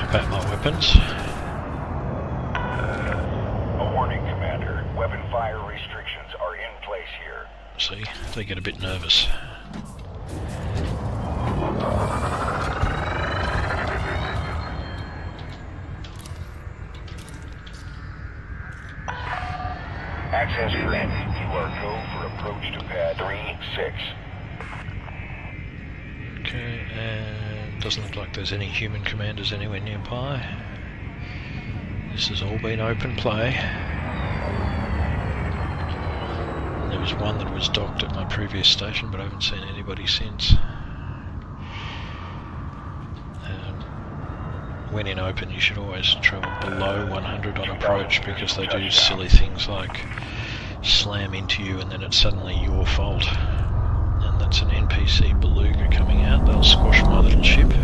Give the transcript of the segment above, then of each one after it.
about my weapons. A warning, Commander. Weapon fire restrictions are in place here. See, they get a bit nervous. Access granted. You are go for approach to pad 3-6. Okay, and doesn't look like there's any human commanders anywhere nearby. This has all been open play. There was one that was docked at my previous station, but I haven't seen anybody since. When in open, you should always travel below 100 on approach, because they do silly things like slam into you and then it's suddenly your fault. And that's an NPC beluga coming out. They'll squash my little ship if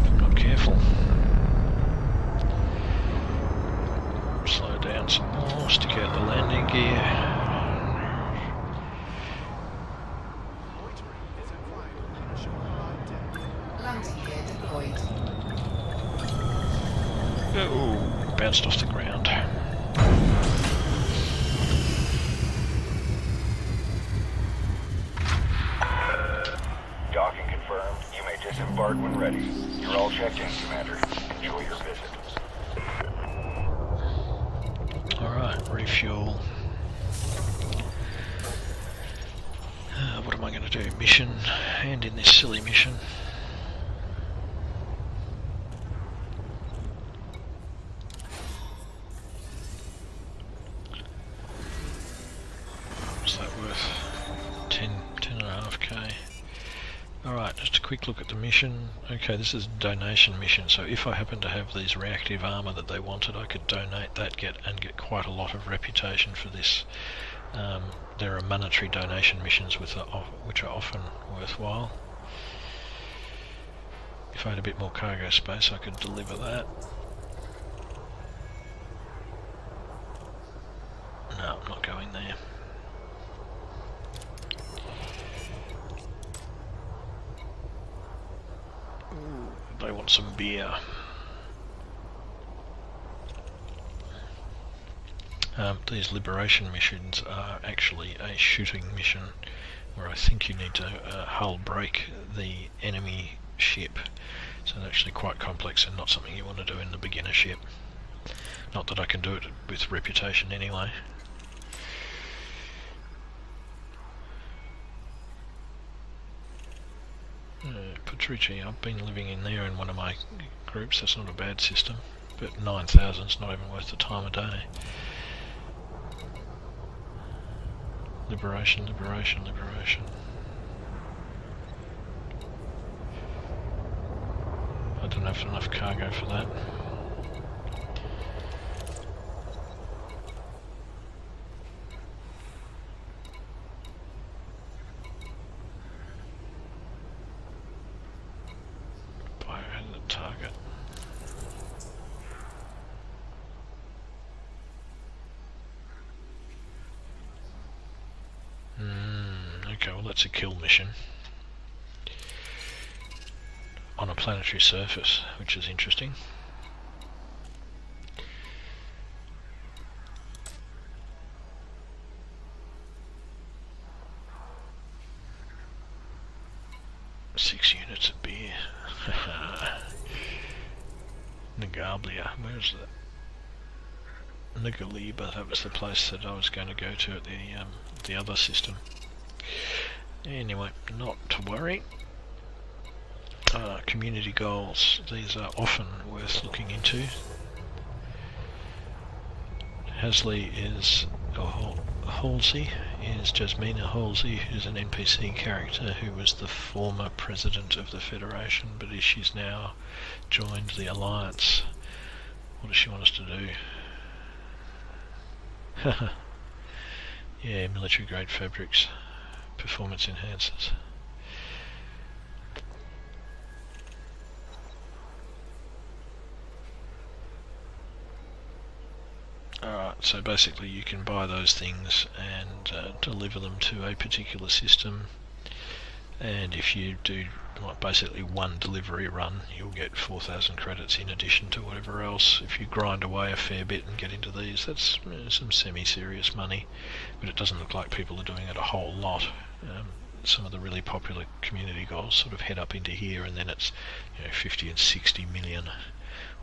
I'm not careful. Slow down some more, stick out the landing gear. Oh, bounced off the ground. Docking confirmed. You may disembark when ready. You're all checked in, Commander. Enjoy your visit. Alright, refuel. What am I going to do? Mission, and in this silly mission. What's that worth? 10.5k. Alright, just a quick look at the mission. Okay, this is a donation mission, so if I happen to have these reactive armour that they wanted, I could donate that and get quite a lot of reputation for this. There are monetary donation missions which are often worthwhile. If I had a bit more cargo space, I could deliver that. No, I'm not going there. Ooh, they want some beer. These liberation missions are actually a shooting mission where I think you need to hull break the enemy ship. So it's actually quite complex and not something you want to do in the beginner ship. Not that I can do it with reputation anyway. Petrucci, I've been living in there in one of my groups. That's not a bad system, but 9,000 is not even worth the time of day. Liberation, liberation, liberation. I don't have enough cargo for that. Biohazard target. Okay, well that's a kill mission on a planetary surface, which is interesting. Six units of beer. Nagablia, where's that? Nagaliba, that was the place that I was going to go to at the other system. Anyway, not to worry. Community goals, these are often worth looking into. Halsey is, or Halsey is Jasmina Halsey, who's an NPC character who was the former president of the Federation, but she's now joined the Alliance. What does she want us to do? Yeah, military grade fabrics, performance enhancers. Alright, so basically you can buy those things and deliver them to a particular system, and if you do like basically one delivery run, you'll get 4,000 credits in addition to whatever else. If you grind away a fair bit and get into these, that's some semi-serious money, but it doesn't look like people are doing it a whole lot. Some of the really popular community goals sort of head up into here, and then it's 50 and 60 million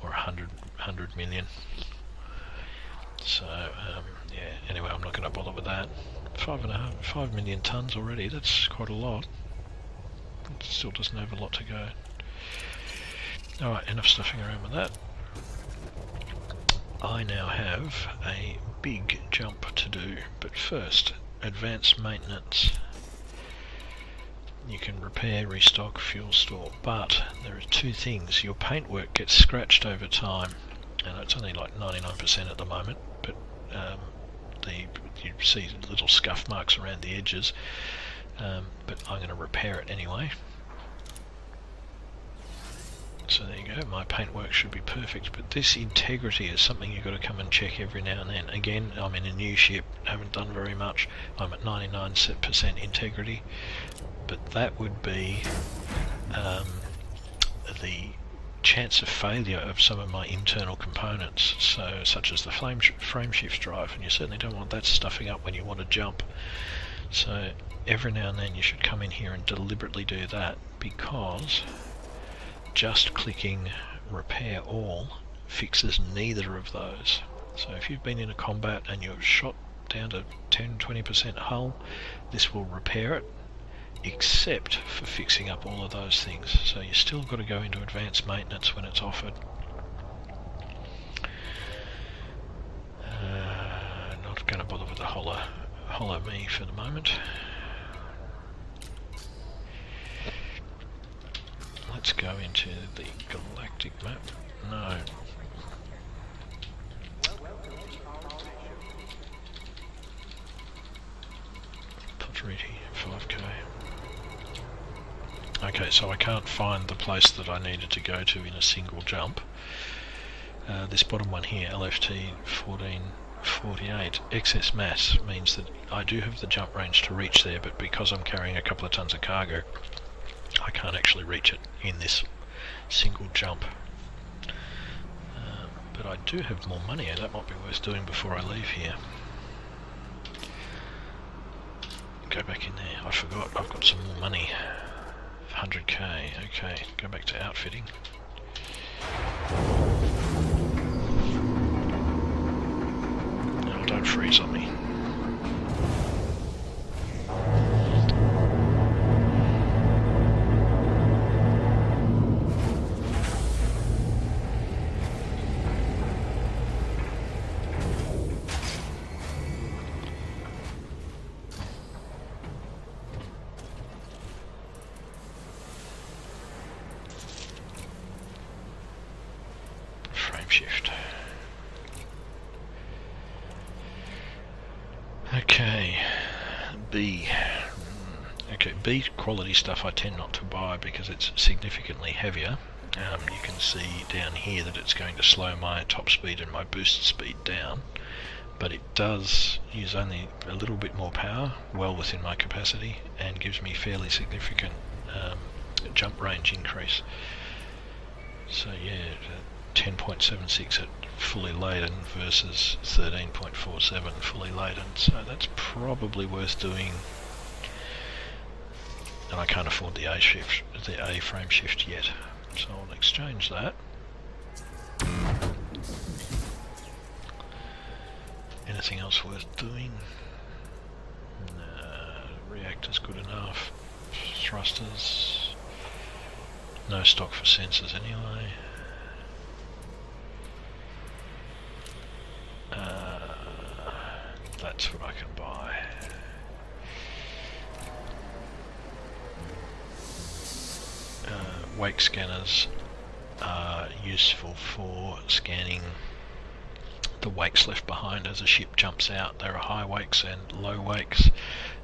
or 100 million. So yeah, anyway, I'm not going to bother with that. 5 million tons already, that's quite a lot. It still doesn't have a lot to go. Alright, enough stuffing around with that. I now have a big jump to do, but first, advanced maintenance. You can repair, restock, fuel store, but there are two things. Your paintwork gets scratched over time, and it's only like 99% at the moment, but you see little scuff marks around the edges. But I'm going to repair it anyway. So there you go, my paintwork should be perfect, but this integrity is something you've got to come and check every now and then. Again, I'm in a new ship, haven't done very much, I'm at 99% integrity, but that would be the chance of failure of some of my internal components, so such as the frame shift drive, and you certainly don't want that stuffing up when you want to jump. So every now and then you should come in here and deliberately do that, because just clicking repair all fixes neither of those. So if you've been in a combat and you're shot down to 10-20% hull, this will repair it, except for fixing up all of those things. So you still got to go into advanced maintenance when it's offered. Not going to bother with the hollow me for the moment. Let's go into the galactic map. No. Pottery 5k. Okay, so I can't find the place that I needed to go to in a single jump. This bottom one here, LFT 1448, excess mass means that I do have the jump range to reach there, but because I'm carrying a couple of tons of cargo, I can't actually reach it in this single jump. But I do have more money, and that might be worth doing before I leave here. Go back in there. I forgot, I've got some more money. 100k, okay, go back to outfitting. No, don't freeze on me. Shift. Okay, B. Okay, B quality stuff I tend not to buy because it's significantly heavier. You can see down here that it's going to slow my top speed and my boost speed down, but it does use only a little bit more power, well within my capacity, and gives me fairly significant jump range increase. So yeah, 10.76 at fully laden versus 13.47 fully laden, so that's probably worth doing. And I can't afford the A frame shift yet, so I'll exchange that. Anything else worth doing? No, reactor's good enough. Thrusters, no stock for sensors anyway. That's what I can buy. Wake scanners are useful for scanning the wakes left behind as a ship jumps out. There are high wakes and low wakes.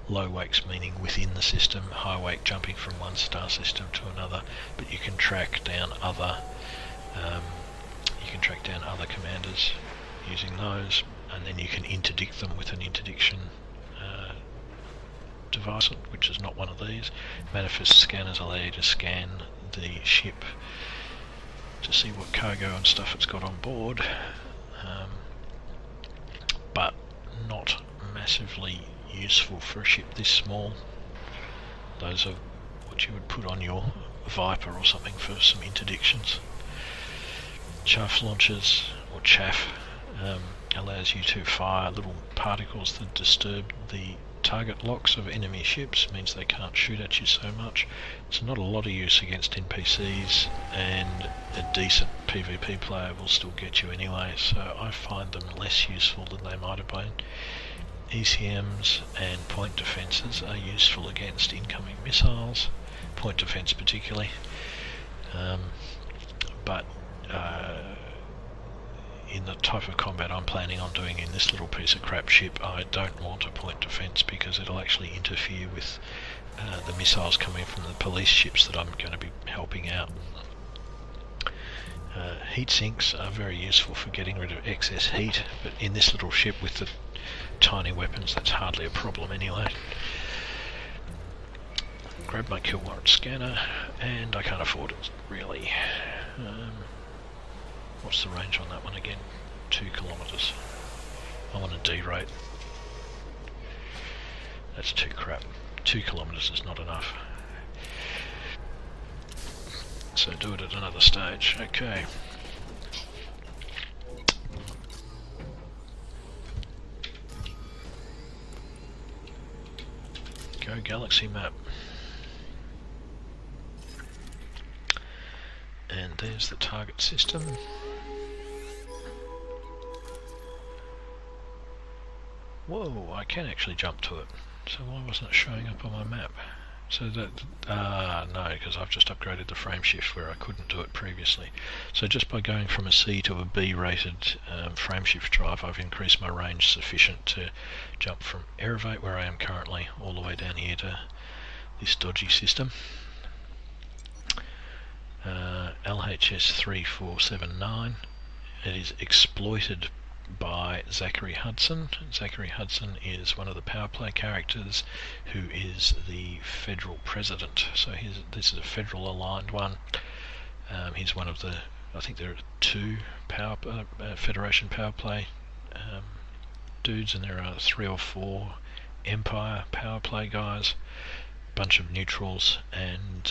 Low wakes meaning within the system, high wake jumping from one star system to another, but you can track down other commanders using those, and then you can interdict them with an interdiction device, which is not one of these. Manifest scanners allow you to scan the ship to see what cargo and stuff it's got on board, but not massively useful for a ship this small. Those are what you would put on your Viper or something for some interdictions. Chaff launchers, or chaff, allows you to fire little particles that disturb the target locks of enemy ships, means they can't shoot at you so much. It's not a lot of use against NPCs, and a decent PvP player will still get you anyway, so I find them less useful than they might have been. ECMs and point defences are useful against incoming missiles, point defence particularly, but in the type of combat I'm planning on doing in this little piece of crap ship, I don't want a point defence because it'll actually interfere with the missiles coming from the police ships that I'm going to be helping out. Heat sinks are very useful for getting rid of excess heat, but in this little ship with the tiny weapons that's hardly a problem anyway. Grab my kill warrant scanner, and I can't afford it really. What's the range on that one again? 2 kilometres. I want a D rate. That's too crap. 2 kilometres is not enough. So do it at another stage. Okay. Go galaxy map. And there's the target system. Whoa, I can actually jump to it. So why wasn't it showing up on my map? So that, no, because I've just upgraded the frame shift where I couldn't do it previously. So just by going from a C to a B rated frame shift drive, I've increased my range sufficient to jump from Erevate, where I am currently, all the way down here to this dodgy system. LHS 3479. It is exploited by Zachary Hudson. Zachary Hudson is one of the PowerPlay characters who is the federal president. So this is a federal aligned one. He's one of the, I think there are 2 Federation PowerPlay dudes, and there are 3 or 4 Empire PowerPlay guys, bunch of neutrals, and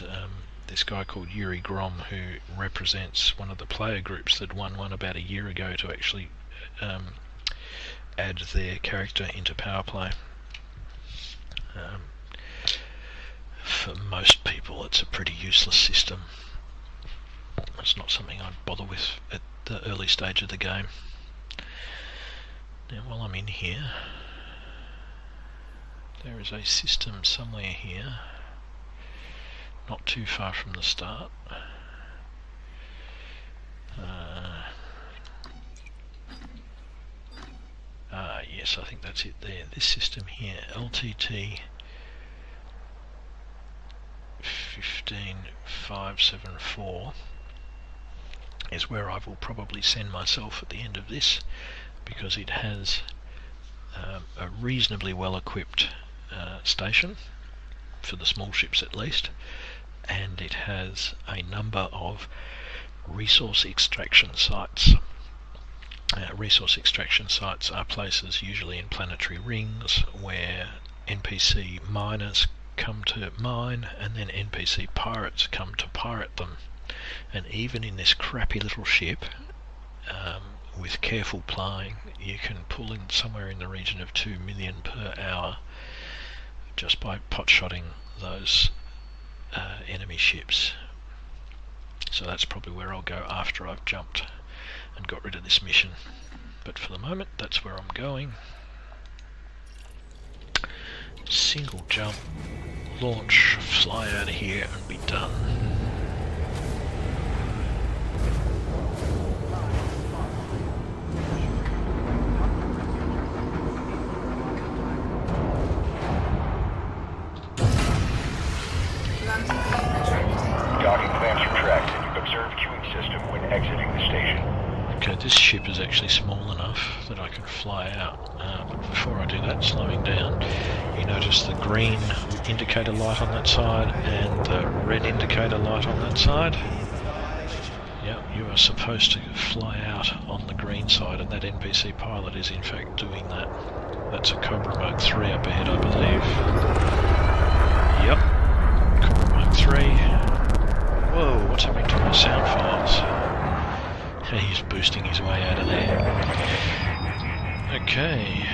this guy called Yuri Grom, who represents one of the player groups that won one about a year ago to actually add their character into PowerPlay. For most people it's a pretty useless system. It's not something I'd bother with at the early stage of the game. Now while I'm in here, there is a system somewhere here, not too far from the start. Yes, I think that's it there. This system here, LTT 15574, is where I will probably send myself at the end of this, because it has a reasonably well equipped station, for the small ships at least, and it has a number of resource extraction sites. Resource extraction sites are places usually in planetary rings where NPC miners come to mine, and then NPC pirates come to pirate them. And even in this crappy little ship, with careful plying, you can pull in somewhere in the region of 2 million per hour just by pot-shotting those enemy ships. So that's probably where I'll go after I've jumped and got rid of this mission. But for the moment, that's where I'm going. Single jump, launch, fly out of here and be done. this ship is actually small enough that I can fly out. But before I do that, slowing down, you notice the green indicator light on that side and the red indicator light on that side. Yep, you are supposed to fly out on the green side, and that NPC pilot is in fact doing that. That's a Cobra Mark 3 up ahead, I believe. Yep, Cobra Mark 3. Whoa, what's happening to my sound files? He's boosting his way out of there. Okay,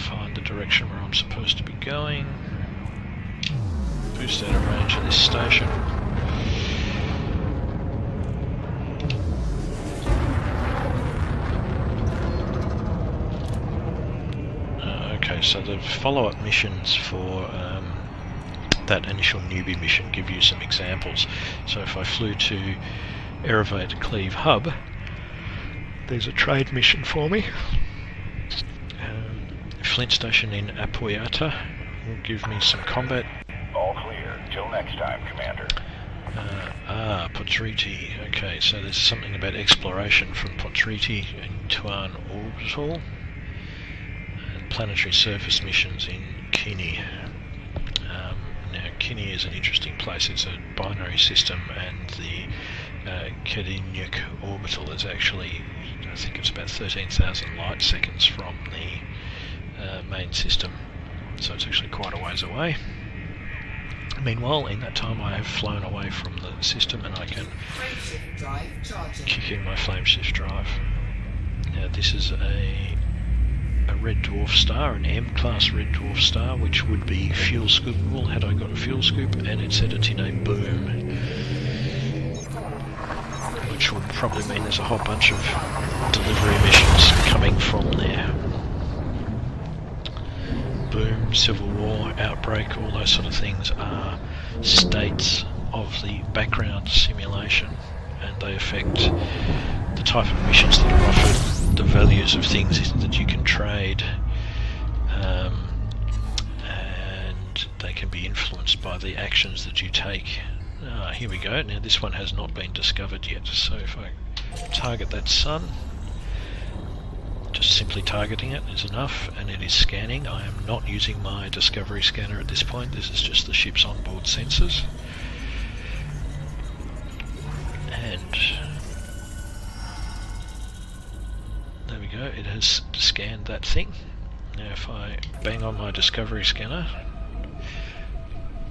find the direction where I'm supposed to be going. Boost out of range of this station. Okay, so the follow-up missions for that initial Newbie mission give you some examples. So if I flew to Erevator Cleve Hub, there's a trade mission for me. Flint Station in Apoyata will give me some combat. All clear. Till next time, Commander. Potriti. Okay, so there's something about exploration from Potriti and Tuan Orbital. And planetary surface missions in Kini. Now, Kini is an interesting place. It's a binary system, and the Kedinyuk orbital is actually, I think it's about 13,000 light seconds from the main system, so it's actually quite a ways away. Meanwhile, in that time I have flown away from the system and I can kick in my flameshift drive. Now this is a red dwarf star, an M-class red dwarf star, which would be fuel scoopable had I got a fuel scoop, and it said it's in a boom, which would probably mean there's a whole bunch of delivery missions coming from there. Boom, Civil War, Outbreak, all those sort of things are states of the background simulation, and they affect the type of missions that are offered, the values of things that you can trade, and they can be influenced by the actions that you take. Here we go. Now this one has not been discovered yet, so if I target that sun, just simply targeting it is enough, and it is scanning. I am not using my discovery scanner at this point. This is just the ship's onboard sensors. And there we go, it has scanned that thing. Now if I bang on my discovery scanner,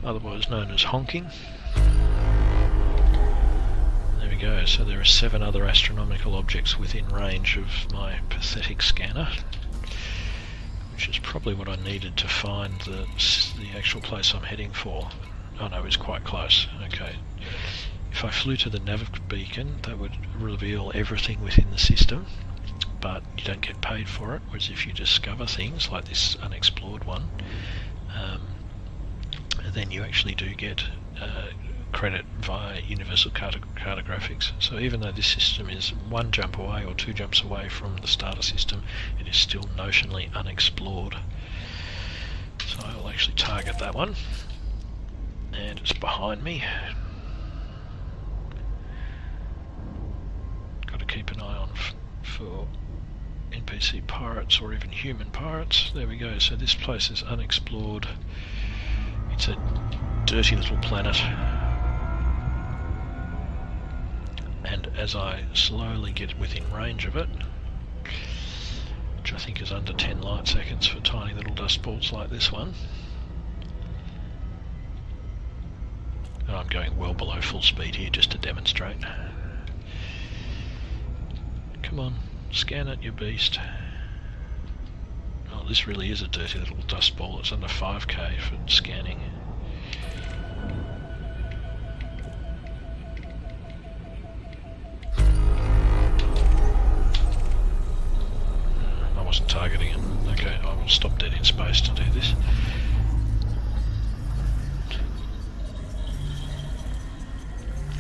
otherwise known as honking, there we go, so there are 7 other astronomical objects within range of my pathetic scanner, which is probably what I needed to find the actual place I'm heading for. Oh no, it's quite close. Okay. If I flew to the Nav Beacon, that would reveal everything within the system, but you don't get paid for it, whereas if you discover things like this unexplored one, then you actually do get credit via Universal Cartographics. So even though this system is 1 jump away or 2 jumps away from the starter system, it is still notionally unexplored. So I'll actually target that one, and it's behind me. Got to keep an eye on for NPC pirates or even human pirates. There we go, so this place is unexplored. It's a dirty little planet. And as I slowly get within range of it, which I think is under 10 light seconds for tiny little dust balls like this one, and I'm going well below full speed here just to demonstrate. Come on, scan it, you beast. Oh, this really is a dirty little dust ball. It's under 5k for scanning. I wasn't targeting it. Okay, I will stop dead in space to do this.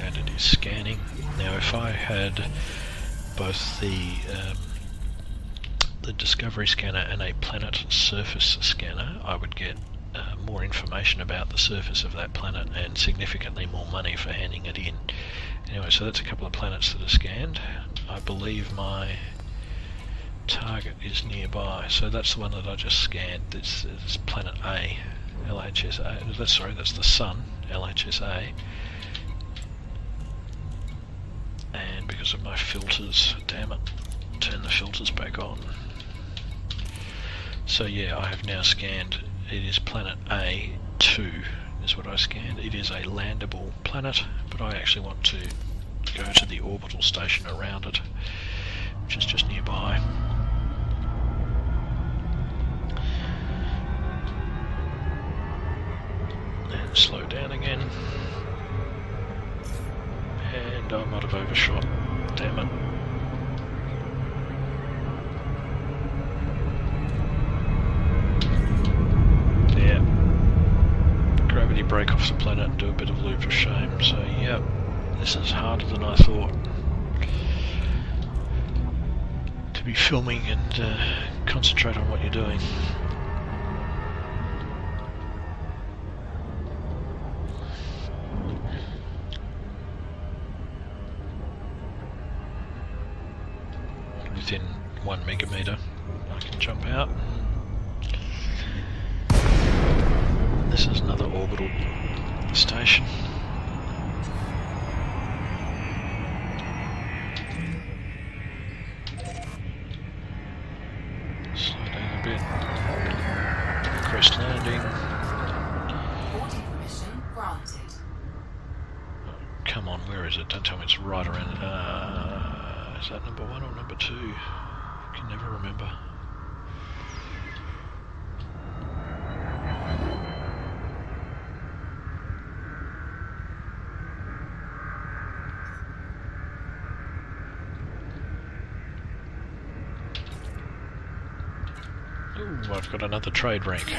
And it is scanning. Now if I had both the discovery scanner and a planet surface scanner, I would get more information about the surface of that planet and significantly more money for handing it in. Anyway, so that's a couple of planets that are scanned. I believe my target is nearby. So that's the one that I just scanned. This is planet A, LHSA. That's the sun, LHSA. And because of my filters, damn it, turn the filters back on. So yeah, I have now scanned. It is planet A2 is what I scanned. It is a landable planet, but I actually want to go to the orbital station around it, which is just nearby. And slow down again. And I might have overshot. Damn it. Gravity break off the planet and do a bit of loop of shame. So yeah, this is harder than I thought to be filming and concentrate on what you're doing. Within 1 megameter I can jump out. This is another orbital station. Slow down a bit. Crest landing. Boarding permission granted. Oh, come on, where is it? Don't tell me it's right around. Is that number 1 or number 2? I can never remember. Ooh, I've got another trade rank.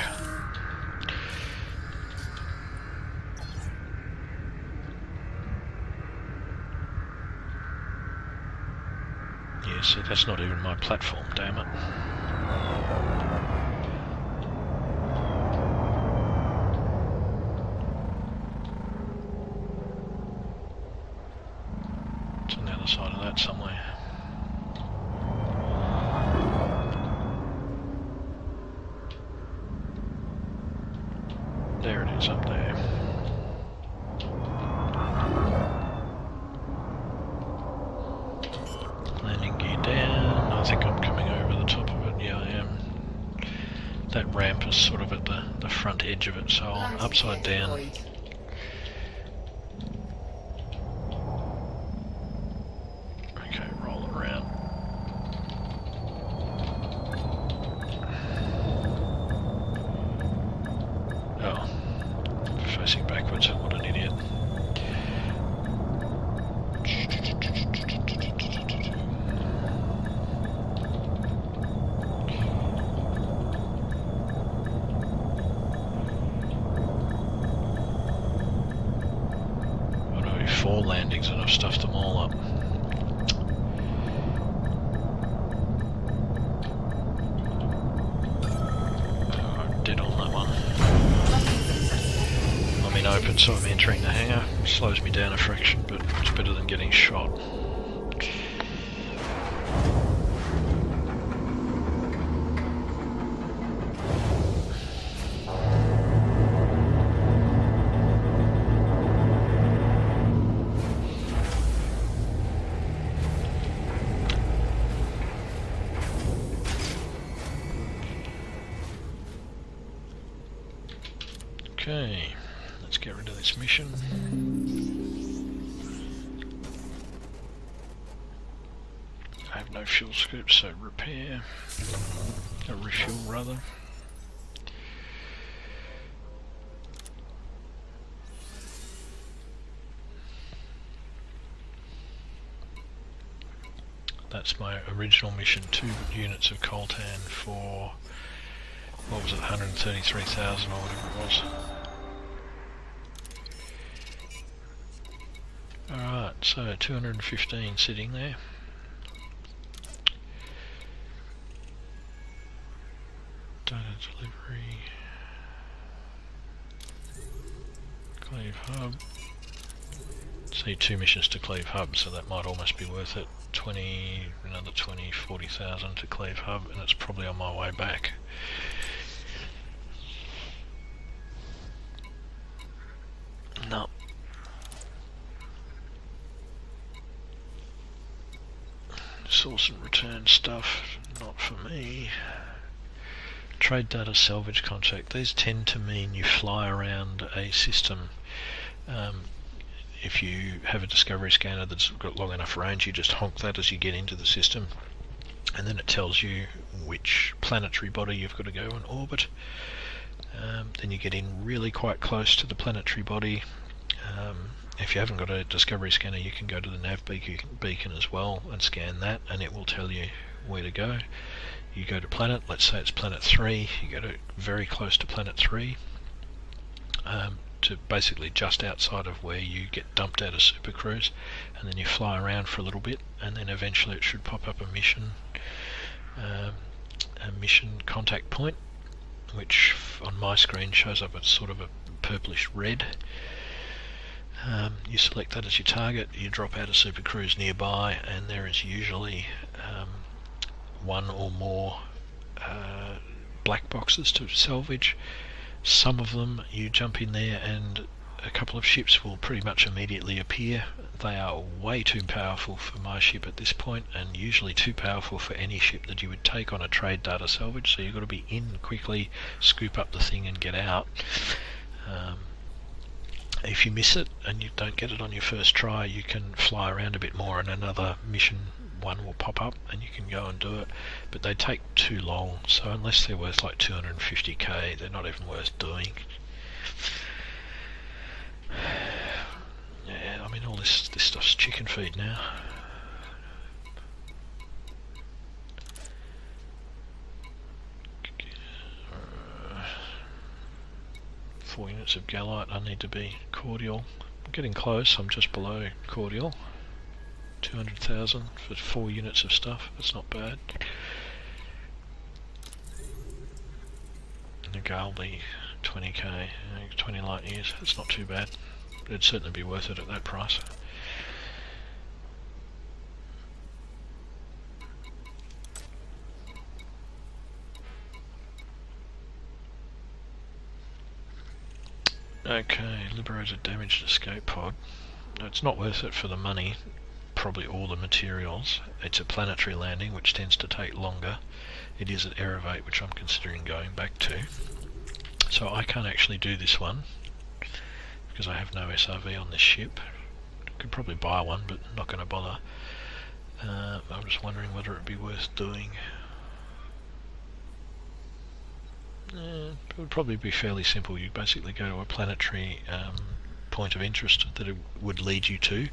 Yeah, see, that's not even my platform, damn it. It's on the other side of that somewhere. There it is, up there. Landing gear down. I think I'm coming over the top of it. Yeah, I am. That ramp is sort of at the front edge of it, so I'm upside down. Okay, roll around. Oh. Facing backwards, what an idiot. What are we, 4 landings and I've stuffed them all up. Oh, I'm dead on that one. I'm in open, so I'm entering the hangar. It slows me down a fraction, but it's better than getting shot. Okay. Let's get rid of this mission. I have no fuel scoops, so repair. Refuel rather. That's my original mission, 2 units of coltan for, what was it, 133,000 or whatever it was. Alright, so 215 sitting there. Data delivery. Cleave hub. It's need 2 missions to Cleve Hub, so that might almost be worth it. Another 20, 40,000 to Cleve Hub, and it's probably on my way back. No. Source and return stuff, not for me. Trade data salvage contract. These tend to mean you fly around a system. If you have a discovery scanner that's got long enough range, you just honk that as you get into the system, and then it tells you which planetary body you've got to go and orbit. Then you get in really quite close to the planetary body. If you haven't got a discovery scanner, you can go to the Nav Beacon as well and scan that, and it will tell you where to go. You go to planet, let's say it's planet 3, you go to very close to planet 3, to basically just outside of where you get dumped out of supercruise, and then you fly around for a little bit, and then eventually it should pop up a mission contact point, which on my screen shows up as sort of a purplish red. You select that as your target, you drop out of supercruise nearby, and there is usually one or more black boxes to salvage. Some of them you jump in there and a couple of ships will pretty much immediately appear. They are way too powerful for my ship at this point, and usually too powerful for any ship that you would take on a trade data salvage, so you've got to be in quickly, scoop up the thing and get out. If you miss it and you don't get it on your first try, you can fly around a bit more and another mission one will pop up and you can go and do it, but they take too long, so unless they're worth like 250k, they're not even worth doing. Yeah, I mean, all this stuff's chicken feed now. Four units of Gallite. I need to be cordial. I'm getting close, I'm just below cordial. 200,000 for 4 units of stuff, that's not bad. And the Gale will be 20k, 20 light years, that's not too bad. It'd certainly be worth it at that price. Okay, liberated damaged escape pod. It's not worth it for the money, probably all the materials. It's a planetary landing, which tends to take longer. It is at Erevate, which I'm considering going back to. So I can't actually do this one, because I have no SRV on this ship. I could probably buy one, but I'm not going to bother. I'm just wondering whether it would be worth doing. It would probably be fairly simple. You basically go to a planetary point of interest that it would lead you to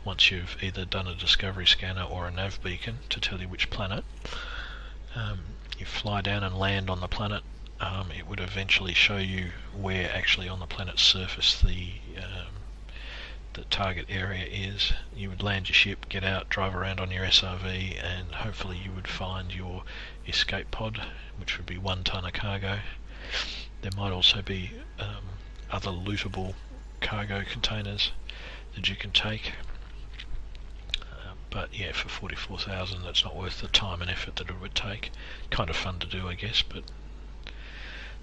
once you've either done a discovery scanner or a nav beacon to tell you which planet. You fly down and land on the planet. It would eventually show you where actually on the planet's surface the target area is. You would land your ship, get out, drive around on your SRV, and hopefully you would find your escape pod, which would be 1 ton of cargo. There might also be other lootable cargo containers that you can take, but yeah, for 44,000 that's not worth the time and effort that it would take. Kind of fun to do, I guess, but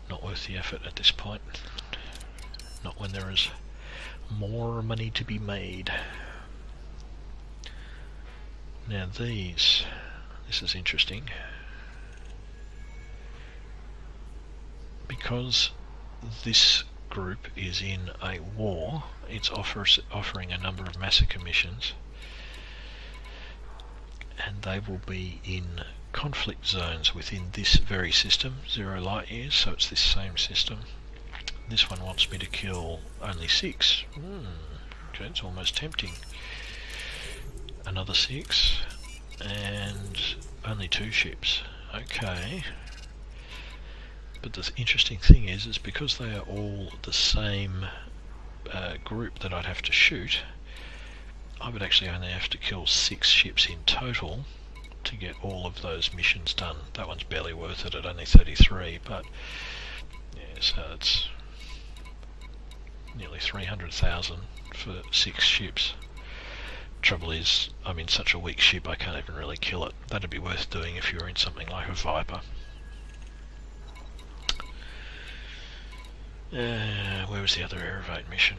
not worth the effort at this point. Not when there is more money to be made. Now this is interesting, because this group is in a war. It's offering a number of Massacre missions, and they will be in conflict zones within this very system, 0 light years, so it's this same system. This one wants me to kill only 6. Okay, it's almost tempting. Another 6, and only 2 ships. Okay. But the interesting thing is because they are all the same group that I'd have to shoot, I would actually only have to kill 6 ships in total to get all of those missions done. That one's barely worth it at only 33, but yeah, so it's nearly 300,000 for 6 ships. Trouble is, I'm in such a weak ship I can't even really kill it. That'd be worth doing if you were in something like a Viper. Where was the other air evade mission?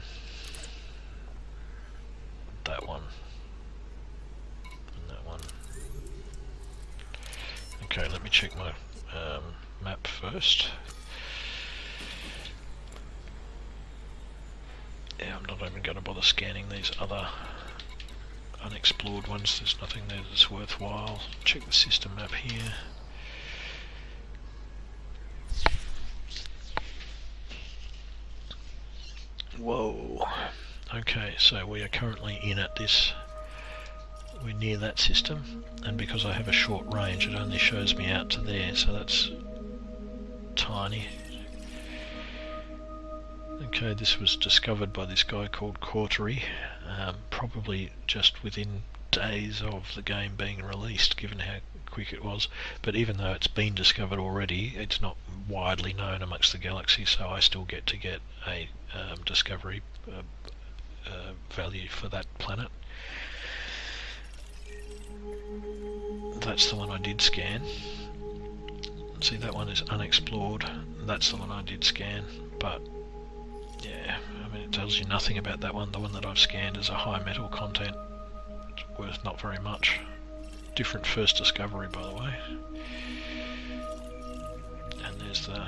That one. And that one. Okay, let me check my map first. Yeah, I'm not even going to bother scanning these other unexplored ones. There's nothing there that's worthwhile. Check the system map here. Whoa. Okay, so we are currently in at this. We're near that system, and because I have a short range, it only shows me out to there, so that's tiny. Okay, this was discovered by this guy called Cartographics, probably just within days of the game being released, given how quick it was. But even though it's been discovered already, it's not widely known amongst the galaxy, so I still get to get a discovery value for that planet. That's the one I did scan. See, that one is unexplored. That's the one I did scan, but yeah, I mean, it tells you nothing about that one. The one that I've scanned is a high metal content. It's worth not very much. Different first discovery, by the way. And there's the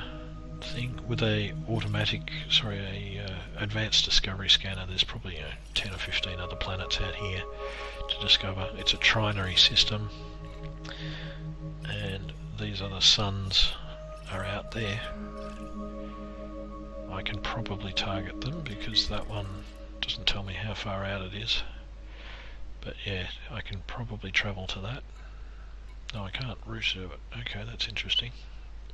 thing with a advanced discovery scanner. There's probably 10 or 15 other planets out here to discover. It's a trinary system, and these other suns are out there. I can probably target them because that one doesn't tell me how far out it is. But yeah, I can probably travel to that. No, I can't route to it. Okay, that's interesting.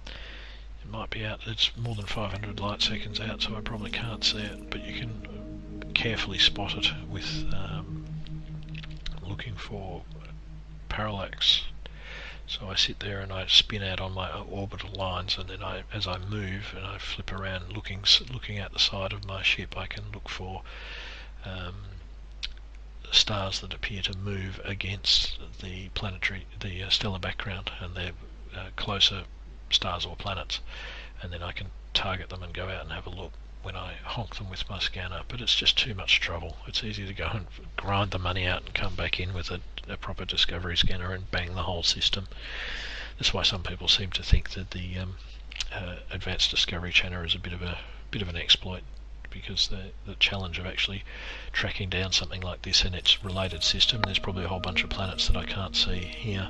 It might be out, it's more than 500 light seconds out, so I probably can't see it, but you can carefully spot it with looking for parallax. So I sit there and I spin out on my orbital lines, and then as I move and I flip around looking out the side of my ship, I can look for stars that appear to move against the stellar background, and they're closer stars or planets, and then I can target them and go out and have a look when I honk them with my scanner. But it's just too much trouble. It's easy to go and grind the money out and come back in with a proper discovery scanner and bang the whole system. That's why some people seem to think that the advanced discovery scanner is a bit of an exploit, because the challenge of actually tracking down something like this and its related system, there's probably a whole bunch of planets that I can't see here.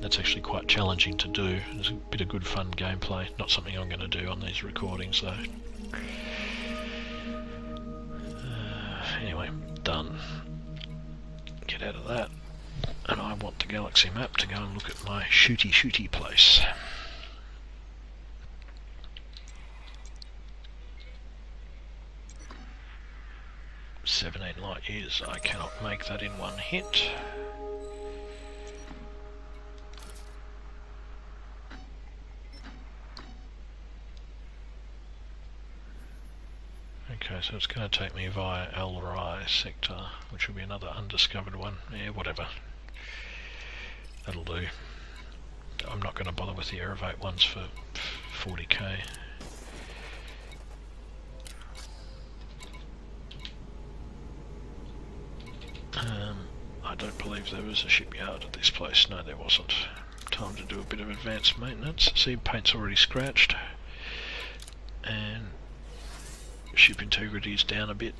That's actually quite challenging to do. There's a bit of good fun gameplay, not something I'm going to do on these recordings though. Anyway, done. Get out of that, and I want the galaxy map to go and look at my shooty place. "17 light years, I cannot make that in one hit. Okay, so it's going to take me via El Rai sector, which will be another undiscovered one. Yeah, whatever. That'll do. I'm not going to bother with the air evade ones for 40k. I don't believe there was a shipyard at this place. No, there wasn't. Time to do a bit of advanced maintenance. See, paint's already scratched, and ship integrity is down a bit.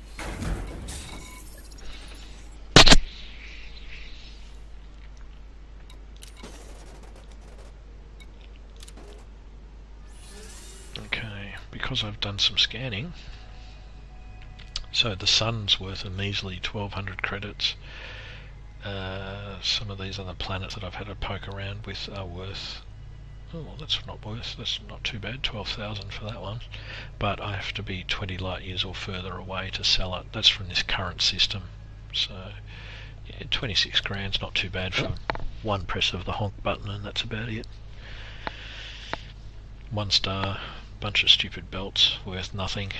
Okay, because I've done some scanning, so the sun's worth a measly 1200 credits. Some of these other planets that I've had a poke around with are worth, oh, that's not too bad, 12,000 for that one. But I have to be 20 light years or further away to sell it. That's from this current system. So yeah, 26 grand's not too bad for one press of the honk button, and that's about it. 1 star, bunch of stupid belts worth nothing,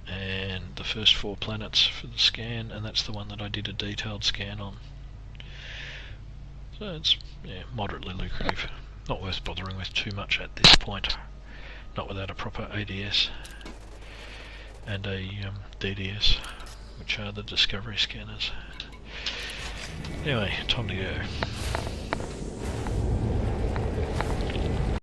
and the first 4 planets for the scan, and that's the one that I did a detailed scan on. So it's moderately lucrative. Not worth bothering with too much at this point. Not without a proper ADS and a DDS, which are the discovery scanners. Anyway, time to go.